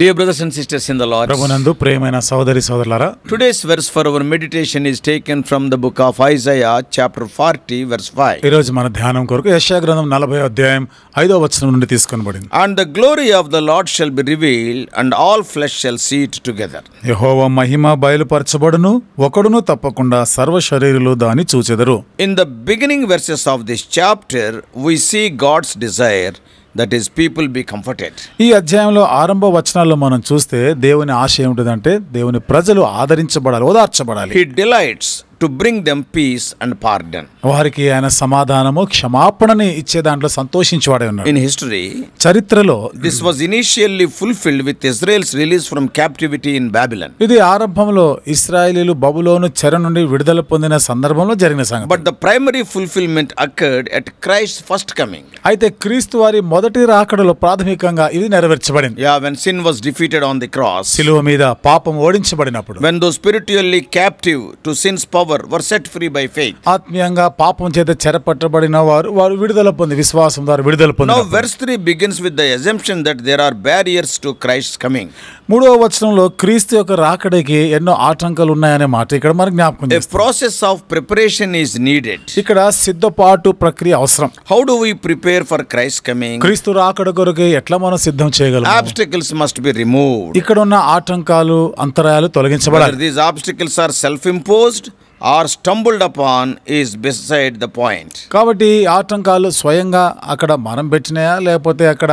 Dear brothers and sisters in the Lord, ప్రభునందు ప్రియమైన సోదరి సోదరులారా, today's verse for our meditation is taken from the book of Isaiah chapter 40 verse 5. ఈ రోజు మన ధ్యానం కొరకు యెషయా గ్రంథం 40వ అధ్యాయం 5వ వచనం నుండి తీసుకొనబడింది. And the glory of the Lord shall be revealed, and all flesh shall see it together. యెహోవా మహిమ బయలుపరచబడును, ఒకడును తప్పకుండా సర్వ శరీరులు దాని చూచెదరు. In the beginning verses of this chapter, we see God's desire, that is, people be comforted. ఈ అధ్యాయంలో ఆరంభ వచనాల్లో మనం చూస్తే దేవుని ఆశ ఏమిటంటే దేవుని ప్రజలు ఆదరించబడాలి, ఓదార్చబడాలి. He delights to bring them peace and pardon. వారికి ఆయన సమాధానము, క్షమాపణని ఇచ్చే దాంట్లో సంతోషించేవాడే ఉన్నాడు. In history, చరిత్రలో this was initially fulfilled with Israel's release from captivity in Babylon. ఇది ఆరంభంలో ఇశ్రాయేలీలు బబులోను చెర నుండి విడుదల పొందిన సందర్భంలో జరిగిన సంగతి. But the primary fulfillment occurred at Christ's first coming. అయితే క్రీస్తు వారి మొదటి రాకడలో ప్రాథమికంగా ఇది నెరవేర్చబడింది. Yeah, when sin was defeated on the cross, శిలువ మీద పాపం ఓడించబడినప్పుడు, when those spiritually captive to sin's power were set free by faith. ఆత్మీయంగా పాపం చేత చెరపట్టబడిన వారు విడుదల పొంది విశ్వాసం ద్వారా విడుదల పొందారు. Now verse 3 begins with the assumption that there are barriers to Christ's coming. 3వ వచనంలో క్రీస్తు యొక్క రాకడకి ఎన్నో ఆటంకాలు ఉన్నాయనే మాట ఇక్కడ మనకు జ్ఞాపకం A చేస్తుంది. process of preparation is needed. ఇక్కడ సిద్ధపాటు ప్రక్రియ అవసరం. How do we prepare for Christ's coming? క్రీస్తు రాకడ కొరకు ఎట్లా మనం సిద్ధం చేయగలం? Obstacles must be removed. ఇక్కడ ఉన్న ఆటంకాలు, అంతరాయాలు తొలగించబడాలి. Whether these obstacles are self-imposed or stumbled upon is beside the point. కాబట్టి ఆటంకాలు స్వయంగా అక్కడ మనం పెట్టినాయా లేకపోతే అక్కడ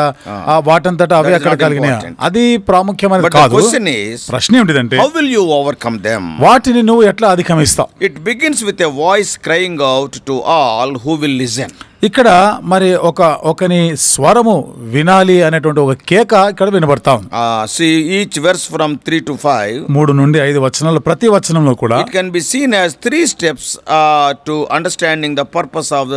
వాటంతట అవే అక్కడ కలిగినాయా అది ప్రాముఖ్యమైనది కాదు. ప్రశ్న ఏమిటంటే how will you overcome them? వాటిని నువ్వు ఎట్లా అధిగమిస్తావు? It begins with a voice crying out to all who will listen. ఇక్కడ మరి ఒకని స్వరము వినాలి అనేటువంటి ఒక కేక ఇక్కడ వినబడతా ఉంది. See each verse from 3 to 5. 3 నుండి 5 వచనాలు, ప్రతి వచనంలో కూడా it can be seen as 3 steps to understanding the purpose of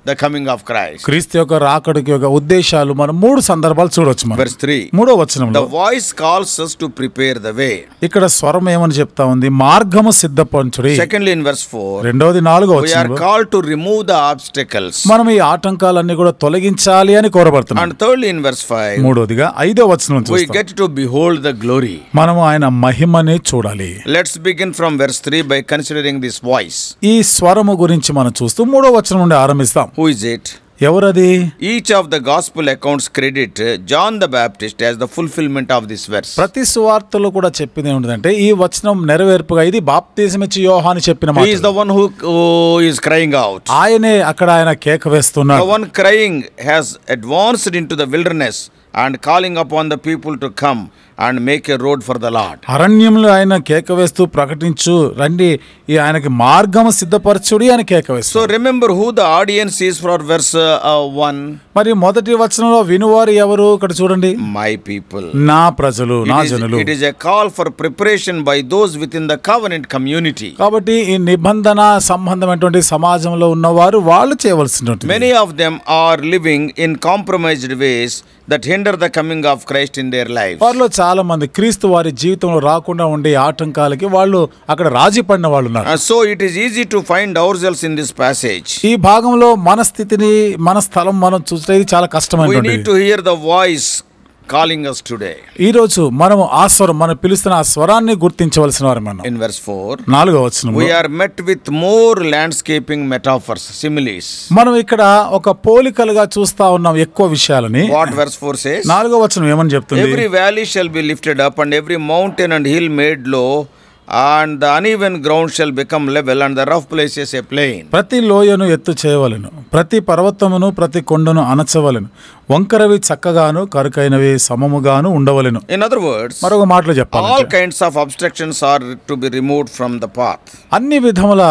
the coming of Christ. క్రీస్తు యొక్క రాకడకి యొక్క ఉద్దేశాలు మనం 3 సందర్భాలు చూడొచ్చు. Verse 3, 3వ వచనంలో the voice calls us to prepare the way. ఇక్కడ స్వరం ఏమని చెప్తా ఉంది? మార్గము సిద్ధపరచుడి. Secondly, in verse 4, రెండోది 4వ we are వచనంలో called to remove the obstacles. మనం ఈ ఆటంకాలన్నీ కూడా తొలగించాలి అని కోరబడుతున్నాం. And thirdly, in verse 5, మూడోదిగా 5వ వచనం we చూస్తాం. get to behold the glory. మనము ఆయన మహిమని చూడాలి. Let's begin from verse 3 by considering this voice. ఈ స్వరము గురించి మనం చూస్తూ 3వ వచనం నుండి ఆరంభిస్తాం. Who is it? ఎవరది? Each of the gospel accounts credit John the Baptist as the fulfillment of this verse. ప్రతి సువార్తలో కూడా చెప్పింది ఏమిటంటే ఈ వచనం నెరవేర్పుగా ఇది బాప్తిజమిచ్చి యోహాను చెప్పిన మాట. He is the one who is crying out. ఆయనే అక్కడ ఆయన కేక వేస్తున్నాడు. The one crying has advanced into the wilderness and calling upon the people to come and make a road for the Lord. అరణ్యంలో ఆయన కేక వేస్తూ ప్రకటించు, రండి ఈ ఆయనకి మార్గం సిద్ధపరచుడి అని కేక వేస్తూ. So remember who the audience is for verse 1. మరి మొదటి వచనంలో వినువారు ఎవరు? ఇక్కడ చూడండి, My people. నా ప్రజలు, నా జనులు. It is a call for preparation by those within the covenant community. కాబట్టి ఈ నిబంధన సంబంధమైనటువంటి సమాజంలో ఉన్నవారు వాళ్ళు చేయవలసినటువంటి. Many of them are living in compromised ways that hinder the coming of Christ in their lives. వారిలో చాలా మంది క్రీస్తు వారి జీవితంలో రాకుండా ఉండే ఆటంకాలకి వాళ్ళు అక్కడ రాజీ పడిన వాళ్ళు ఉన్నారు. So it is easy to find ourselves in this passage. ఈ భాగంలో మన స్థితిని, మన స్థలం మనం చూసేది చాలా కష్టమైనది. We need to hear the voice calling us today. ఈ రోజు మనము ఆ స్వరం, మనం పిలుస్తున్న ఆ స్వరాన్ని గుర్తించవలసిన వారు మనం. In verse 4, 4వ వచనంలో we are met with more landscaping metaphors, similes. మనం ఇక్కడ ఒక పోలికలుగా చూస్తా ఉన్నాం ఎక్కువ విషయాలని. What verse 4 says? 4వ వచనం ఏమని చెప్తుంది? Every valley shall be lifted up, and every mountain and hill made low, and the uneven ground shall become level, and the rough places a plain. ప్రతి లోయను ఎత్తు చేయవలెను, ప్రతి పర్వతమును ప్రతి కొండను అణచవలెను, వంకరవి చక్కగాను కరుకైనవి సమముగాను ఉండవలెను. In other words, మరొక మాటలో చెప్పాలి, all kinds of obstructions are to be removed from the path. అన్ని విధముల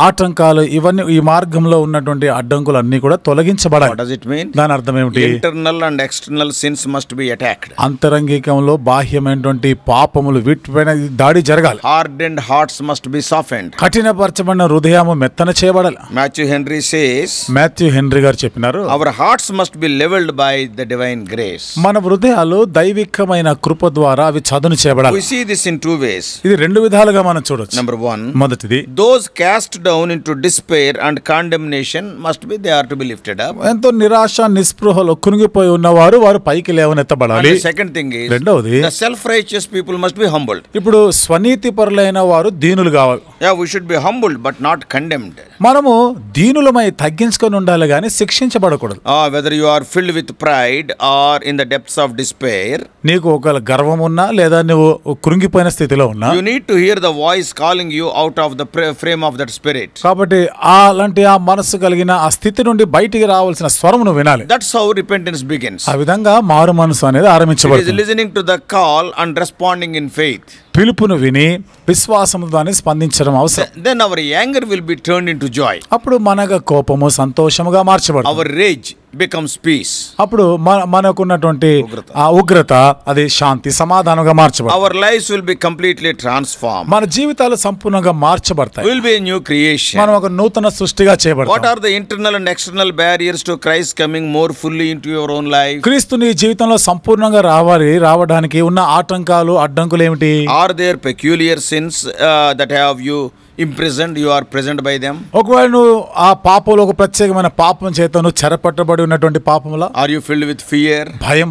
ఆటంకాలు ఇవన్నీ ఈ మార్గంలో ఉన్నటువంటి అడ్డంకులు అన్ని కూడా తొలగించబడాలి. What does it mean? దాని అర్థం ఏమిటి? Internal and external sins must be attacked. అంతరంగికంలో బాహ్యమైనటువంటి పాపములు వీటిపైన దాడి జరగాలి. Hardened hearts must be softened. కఠినపరచబడిన హృదయము మెత్తన చేయబడాలి. Matthew Henry says, Matthew henry గారు చెప్పినారు, our hearts must be leveled by the divine grace. మన హృదయాలు దైవికమైన కృప ద్వారా అవి చదును చేయబడాలి. We see this in two ways. ఇది రెండు విధాలుగా మనం చూడొచ్చు. Number one, మొదటిది, those cast down into despair and condemnation must be, they are to be lifted up. ఎంతో నిరాశ నిస్పృహలో కునిగిపోయి ఉన్నవారు వారు పైకి And లేవనెత్తబడాలి. the second thing is, రెండవది, the self-righteous people must be humbled. ఇప్పుడు స్వనీతి పరులైన వారు దీనులు కావాలి. Yeah, we should be humbled but not condemned. మనము దీనులమై తగ్గించుకొని ఉండాలి గాని శిక్షించబడకూడదు. Whether you are filled with pride or in the depths of despair, నీకు ఒక గర్వం ఉన్నా లేదా నువ్వు కృంగిపోయిన స్థితిలో ఉన్నా, you need to hear the voice calling you out of the frame of that spirit. కాబట్టి అలాంటి ఆ మనసు కలిగిన ఆ స్థితి నుండి బయటికి రావాల్సిన స్వరం నువ్వు వినాలి. That's how repentance begins. ఆ విధంగా మారు మనసు అనేది It is ఆరంభించబడుతుంది. listening to the call and responding in faith. పిలుపును విని విశ్వాసము దాన్ని స్పందించడం అవసరం. Then our anger will be turned into joy. అప్పుడు మనగా కోపము సంతోషముగా మార్చబడుతుంది. Our rage becomes peace. అప్పుడు మనకున్నటువంటి ఆ ఉగ్రత అది శాంతి సమాధానంగా మార్చబడుతుంది. Our lives will be completely transformed. మన జీవితాలు సంపూర్ణంగా మార్చబడతాయి. We will be a new creation. మనం ఒక నూతన సృష్టిగా What చేయబడతాం. are the internal and external barriers to Christ coming more fully into your own life? క్రీస్తు నీ జీవితంలో సంపూర్ణంగా రావడానికి ఉన్న ఆటంకాలు అడ్డంకులు ఏమిటి? Are there peculiar sins that have you imprisoned? You are present by them. ఒకవేళ నువ్వు ఆ పాపంలో ఒక ప్రత్యేకమైన పాపం చేత నువ్వు చెరపట్టబడి ఉన్నటువంటి పాపంలో Are you filled with fear,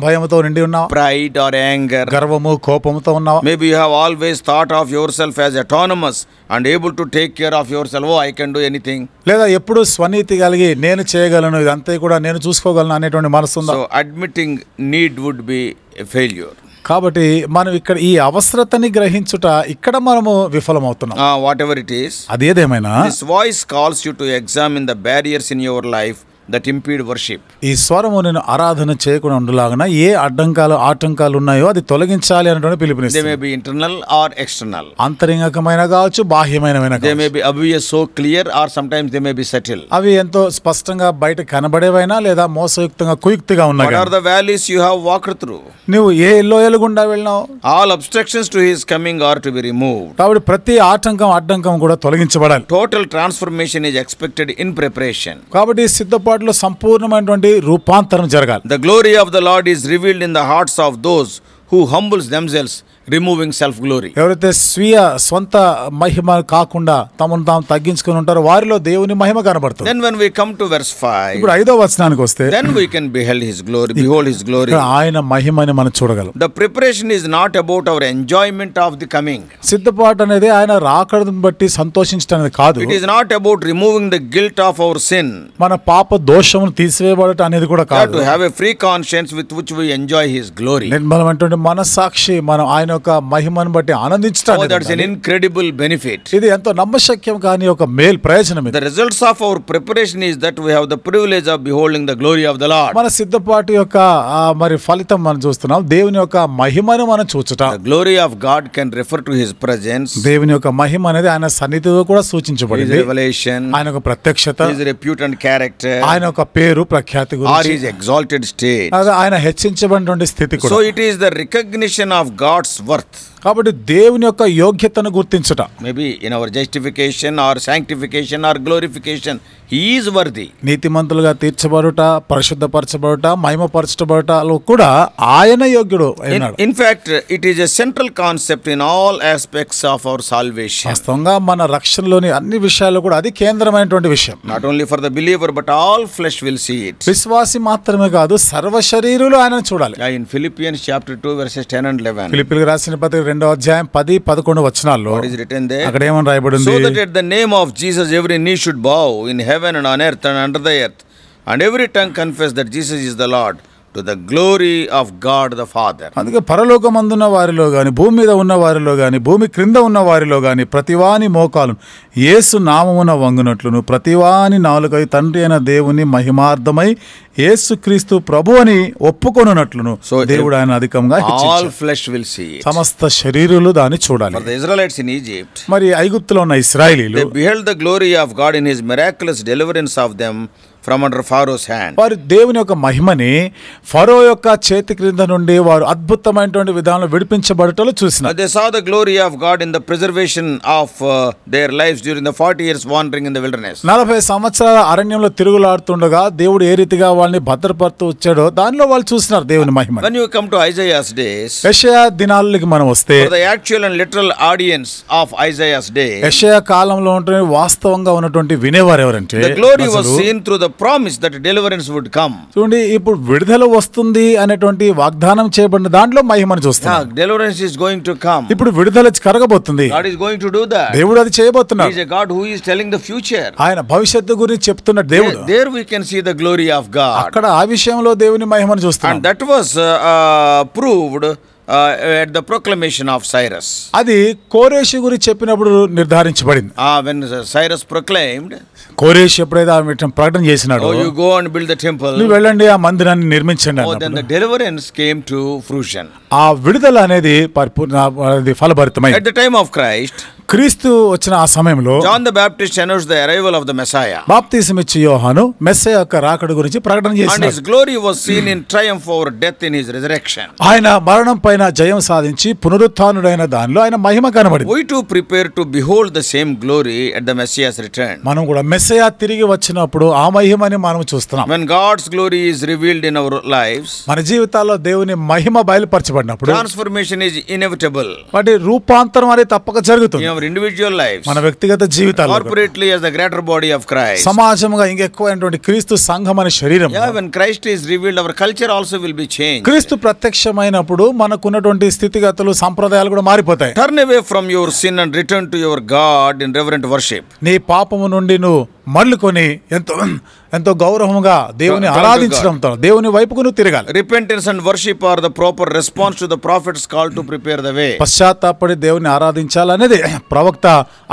భయంతో నిండి ఉన్నావా? pride or anger? గర్వము కోపంతో ఉన్నావా? Maybe you have always thought of yourself as autonomous and able to take care of yourself. Oh, I can do anything. లేదా ఎప్పుడు స్వనీతి కలిగి నేను చేయగలను ఇదంతా కూడా నేను చూసుకోగలను అనేటువంటి మనసు ఉందా? So admitting need would be a failure. కాబట్టి మనం ఇక్కడ ఈ అవసరతని గ్రహించుట ఇక్కడ మనము విఫలమవుతున్నాం. Whatever it is, అదేదేమైనా this voice calls you to examine the barriers in your life that impede worship. ఈ స్వరము నేను ఆరాధన చేయకుండా ఉండలాగన ఏ ఆటంకాలు ఉన్నాయో అది తొలగించాలి అనేటువంటి They పిలుపునిస్తుంది. may be internal or external. అంతరంగికమైన కావచ్చు బాహ్యమైనమైన They కావచ్చు. may be obvious, so clear, or sometimes they may be subtle. అవి ఎంతో స్పష్టంగా బయట కనబడేవైనా లేదా మోసయుక్తంగా కుయుక్తిగా What ఉన్నాయి. are the valleys you have walked through? నువ్వు ఏ లోయలు గుండా వెళ్ళినావు? All obstructions to his coming are to be removed. కాబట్టి ప్రతి అడ్డంకం కూడా తొలగించబడాలి. Total transformation is expected in preparation. కాబట్టి సిద్ధపాటులో సంపూర్ణమైనటువంటి రూపాంతరం జరగాలి. The glory of the Lord is revealed in the hearts of those who humbles themselves, removing self-glory. ఎవరైతే స్వంత మహిమ కాకుండా తమను తాము తగ్గించుకుని ఉంటారో వారిలో దేవుని మహిమ కనబడుతుంది. Then when we come to verse 5, ఇప్పుడు 5వ వచనానికి వస్తే then we can behold his glory, behold his glory. ఆయన మహిమని మనం చూడగలం. The preparation is not about our enjoyment of the coming. సిద్ధపాటు అనేది ఆయన రాకడను బట్టి సంతోషించడం అనేది కాదు. It is not about removing the guilt of our sin. మన పాప దోషమును తీసివేయబడటం అనేది కూడా We have కాదు. to have a free conscience with which we enjoy his glory. నిర్మలమైనటువంటి మనస్సాక్షి మనం ఆయన యొక్క మహిమను బట్టి Oh, ఆనందించడం that's an incredible benefit. ఇది ఎంతో నమ్మశక్యం కానీ ఒక మేలు ప్రయోజనం ఇది. The results of our preparation is that we have the privilege of beholding the glory of the Lord. మన సిద్ధపాటు యొక్క మరి ఫలితం మనం చూస్తున్నాం దేవుని యొక్క మహిమను మనం చూచుట. The glory of God can refer to his presence, దేవుని యొక్క మహిమ అనేది ఆయన సన్నిధితో కూడా his సూచించబడింది. revelation, ఆయన ఒక ప్రత్యక్షత, his repute and character, ఆయన ఒక పేరు ప్రఖ్యాతి or గురించి, his exalted state. అదే ఆయన హెచ్చించబడినటువంటి స్థితి కూడా. So it is the recognition of God's worth. కాబట్టి దేవుని యొక్క యోగ్యతను గుర్తించుట. Maybe in our justification or sanctification or glorification, he is worthy. నీతిమంతులుగా తీర్చబడుట, పరిశుద్ధపరచబడుట, మహిమపరచబడుటలో కూడా ఆయన యోగ్యుడు అయినాడు. In fact, it is a central concept in all aspects of our salvation. వాస్తవంగా మన రక్షణలోని అన్ని విషయాలు కూడా అది కేంద్రమైనటువంటి విషయం. Not only for the believer, but all flesh will see it. విశ్వాసి మాత్రమే కాదు సర్వ శరీరులు ఆయనను చూడాలి. In Philippians chapter 2 verses 10 and 11. ఫిలిప్పీయులకు రాసిన పత్రిక 2వ అధ్యాయం 10-11 వచనాల్లో What is written there? అక్కడ ఏమని రాయబడింది? So that at the name of Jesus every knee should bow in heaven and on earth and under the earth, and every tongue confess that Jesus is the Lord, to the glory of God the Father. అందుకే పరలోకమందున్న వారిలో గాని భూమి మీద ఉన్న వారిలో గాని భూమి క్రింద ఉన్న వారిలో గాని ప్రతివాని మోకాలు యేసు నామమున వంగునట్లును ప్రతివాని నాలుకై తండ్రి అయిన దేవుని మహిమార్థమై యేసుక్రీస్తు ప్రభు అని ఒప్పుకొనున్నట్లును దేవుడు ఆయన అధికంగా హెచ్చించాడు. All flesh will see it. సమస్త శరీరులు దాన్ని చూడాలి. For the Israelites in Egypt, మరి ఐగుప్తులో ఉన్న ఇశ్రాయేలీయులు they beheld the glory of God in his miraculous deliverance of them from under Pharaoh's hand. వారు దేవుని యొక్క మహిమని ఫరో యొక్క చేతి క్రింద నుండి వారు అద్భుతమైనటువంటి విధానంలో విడిపించబడటంలో చూసినారు. They saw the glory of God in the preservation of their lives during the 40 years wandering in the wilderness. 40 సంవత్సరాల అరణ్యంలో తిరుగులాడుతుండగా దేవుడు ఏ రీతిగా వాళ్ళని భద్రపరుతూ వచ్చాడో దానిలో వాళ్ళు చూసినారు దేవుని మహిమ. When you come to Isaiah's days, యెషయా దినాలకి మనం వస్తే, for the actual and literal audience of Isaiah's day, యెషయా కాలంలో ఉంటే వాస్తవంగా ఉన్నటువంటి వినేవారు ఎవరంటే, the glory was seen through the promise that deliverance would come. చూడండి, ఇప్పుడు విడుదల వస్తుంది అనేటువంటి వాగ్దానం చేయబడిన దాంట్లో మహిమను చూస్తాం. Deliverance is going to come. ఇప్పుడు విడుదల కరగబోతుంది. God is going to do that. దేవుడు అది చేయబోతున్నాడు. He is a God who is telling the future. ఆయన భవిష్యత్తు గురించి చెప్తున్న దేవుడు. There we can see the glory of God. అక్కడ ఆ విషయంలో దేవుని మహిమను చూస్తాం. And that was proved at the proclamation of Cyrus. అది కోరేషు గురించి చెప్పినప్పుడు నిర్ధారించబడింది. When Cyrus proclaimed, కోరేషు ఎప్పుడైతే ఆ ప్రకటన చేసినాడు, oh, you go and build the temple, నువ్వు వెళ్ళండి ఆ మందిరాన్ని నిర్మించండి, then the deliverance came to fruition. ఆ విడుదల అనేది ఫలభరితమైంది. At the time of Christ, క్రీస్తు వచ్చిన ఆ సమయంలో John the Baptist announced the arrival of the Messiah. బాప్తిసమిచ్చు యోహాను మెస్సయ యొక్క రాకడ గురించి ప్రకటన చేశాడు. And his glory was seen in triumph over death in his resurrection. ఆయన మరణం పైన జయం సాధించి పునరుత్థానుడైన దానిలో ఆయన మహిమ కనబడింది. We too prepare to behold the same glory at the Messiah's return. మనం కూడా మెస్సయ తిరిగి వచ్చినప్పుడు ఆ మహిమని మనం చూస్తున్నాం. When God's glory is revealed in our lives, మన జీవితాల్లో దేవుని మహిమ బయలుపరచబడినప్పుడు transformation is inevitable. వాటి రూపాంతరం అనేది తప్పక జరుగుతుంది. In our individual lives, మన వ్యక్తిగత జీవితాల్లో, corporately as the greater body of Christ, సమాజంగా ఇంకెక్కువైనటువంటి క్రీస్తు సంఘం అనే శరీరం. When Christ is revealed, our culture also will be changed. క్రీస్తు ప్రత్యక్షమైనప్పుడు మనకున్నటువంటి స్థితిగతులు సంప్రదాయాలు కూడా మారిపోతాయి. Turn away from your sin and return to your God in reverent worship. నీ పాపము నుండి నువ్వు మళ్ళుకొని ఎంతో గౌరవంగా దేవుని ఆరాధించడంతో దేవుని వైపుకు నువ్వు తిరగాలి. Repentance and worship are the proper response to the prophet's call to prepare the way. పశ్చాత్తాపడి దేవుని ఆరాధించాలనేది ప్రవక్త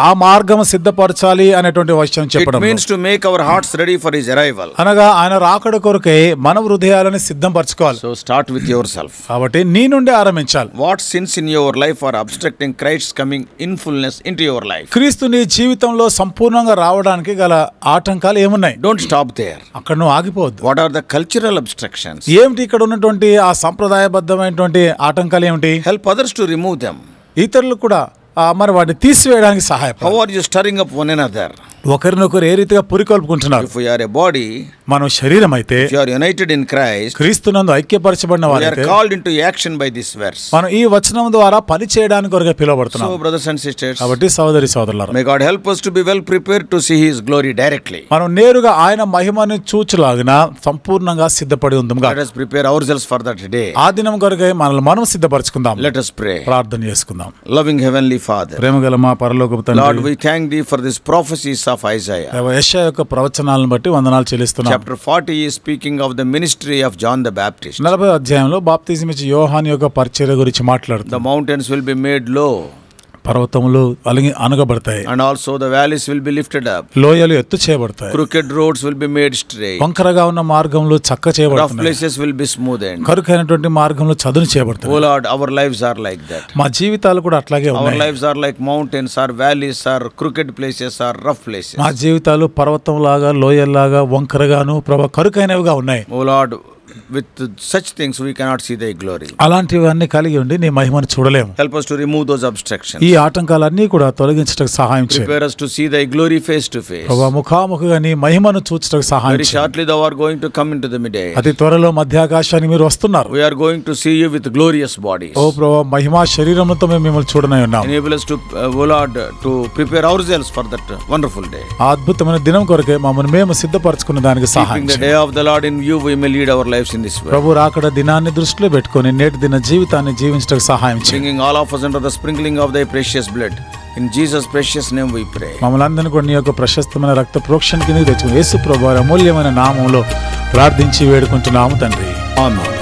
ఆ మార్గం సిద్ధపరచాలి అనేటువంటి విషయం చెప్పడం. It means to make our hearts ready for his arrival. అనగా ఆయన రాకడ కొరకై మన హృదయాలను సిద్ధపరచుకోవాలి. So start with yourself. కాబట్టి నీ నుండి ఆరంభించాలి. What sins in your life are obstructing Christ's coming in fullness into your life? క్రీస్తు నీ జీవితంలో సంపూర్ణంగా రావడానికి గల ఆటంకాలు ఏమున్నాయి? Don't stop there. అక్కడ నువ్వు ఆగిపోవద్దు. What are the cultural obstructions? ఏమిటి ఇక్కడ ఉన్నటువంటి ఆ సంప్రదాయబద్ధమైనటువంటి ఆటంకాలు ఏమిటి? Help others to remove them. ఇతరులు కూడా మరి వాటిని తీసివేయడానికి సహాయపడాలి. How are you stirring up one another? ఒకరినొకరు ఏ రీతిగా పురికొల్పుకుంటున్నారు? If we are a body, మనం శరీరం అయితే, if you are united in Christ, క్రీస్తునందు ఐక్యపరచబడిన వారైతే, we are called into action by this verse. మనం ఈ వచనం ద్వారా పని చేయడానికి కొరగా పిలువబడుతున్నాం. So brothers and sisters, కాబట్టి సోదరి సోదరులారా, may God help us to be well prepared to see his glory directly. మనం నేరుగా ఆయన మహిమను చూచులాగిన సంపూర్ణంగా సిద్ధపడి ఉందాం. Let us prepare ourselves for that day. ఆ దినం కొరకై మనల్ని మనం సిద్ధపరచుకుందాం. Let us pray. ప్రార్థన చేసుకుందాం. Loving heavenly Father, ప్రేమగల మా పరలోకపు తండ్రి, Lord, we thank thee for these prophecies of Isaiah. యెషయా యొక్క ప్రవచనాలను బట్టి వందనాలు చెల్లిస్తున్నాం. Chapter 40 is speaking of the ministry of John the Baptist. 40వ అధ్యాయంలో బాప్తిజం ఇచ్చే యోహాను యొక్క పరిచర్య గురించి మాట్లాడుతుంది. The mountains will be made low, పర్వతములు అనగబడతాయి, and also the valleys will be lifted up. లోయలు ఎత్తు చేయబడతాయి. Crooked roads will be made straight. వంకరగా ఉన్న మార్గములు చక్క చేయబడతాయి. Rough places will be smoothened. కరుకైనటువంటి మార్గములు చదును చేయబడతాయి. Oh Lord, our lives are like that. మా జీవితాలు కూడా అట్లాగే ఉన్నాయి. Our lives are like mountains, or valleys, or crooked places, or rough places. మా జీవితాలు పర్వతంలాగా, లోయల్లాగా, వంకరగాను ప్రభు కరుకైనవిగా ఉన్నాయి. Oh Lord, with such things we cannot see thy glory. అలాంటివన్నీ కలిగి ఉండి నీ మహిమను చూడలేము. Help us to remove those obstructions. ఈ ఆటంకాలన్నీ కూడా తొలగించడానికి సహాయం చేయి. Prepare us to see thy glory face to face. ప్రభువా, ముఖాముఖిగా నీ మహిమను చూచడానికి సహాయం Very చేయి. shortly thou art going to come into the midday. అతి త్వరలో మధ్యాకాశానికి మీరు వస్తున్నారు. We are going to see you with glorious bodies. ఓ ప్రభువా, మహిమా శరీరముతో మేము మిమ్మల్ని చూడనై ఉన్నాం. Enable us to O Lord, to prepare ourselves for that wonderful day. ఆ అద్భుతమైన దినం కొరకే మమ్మల్ని మేము సిద్ధపరచుకున్న దానికి సహాయం Keeping the చేయి. day of the Lord in view, we may lead our lives in this way. ప్రభు రాకడ దినాన్ని దృష్టిలో పెట్టుకొని నేటి దిన జీవితాన్ని జీవించడానికి సహాయం చేయి. Bringing all of us under the sprinkling of thy precious blood. In Jesus' precious name we pray. మమ్మల్ని అందరినీ కూడా నీ యొక్క ప్రశస్తమైన రక్త ప్రోక్షణ కిందకి తెచ్చుకుని యేసు ప్రభువు వారి అమూల్యమైన నామంలో ప్రార్థించి వేడుకుంటున్నాము తండ్రి. ఆమేన్.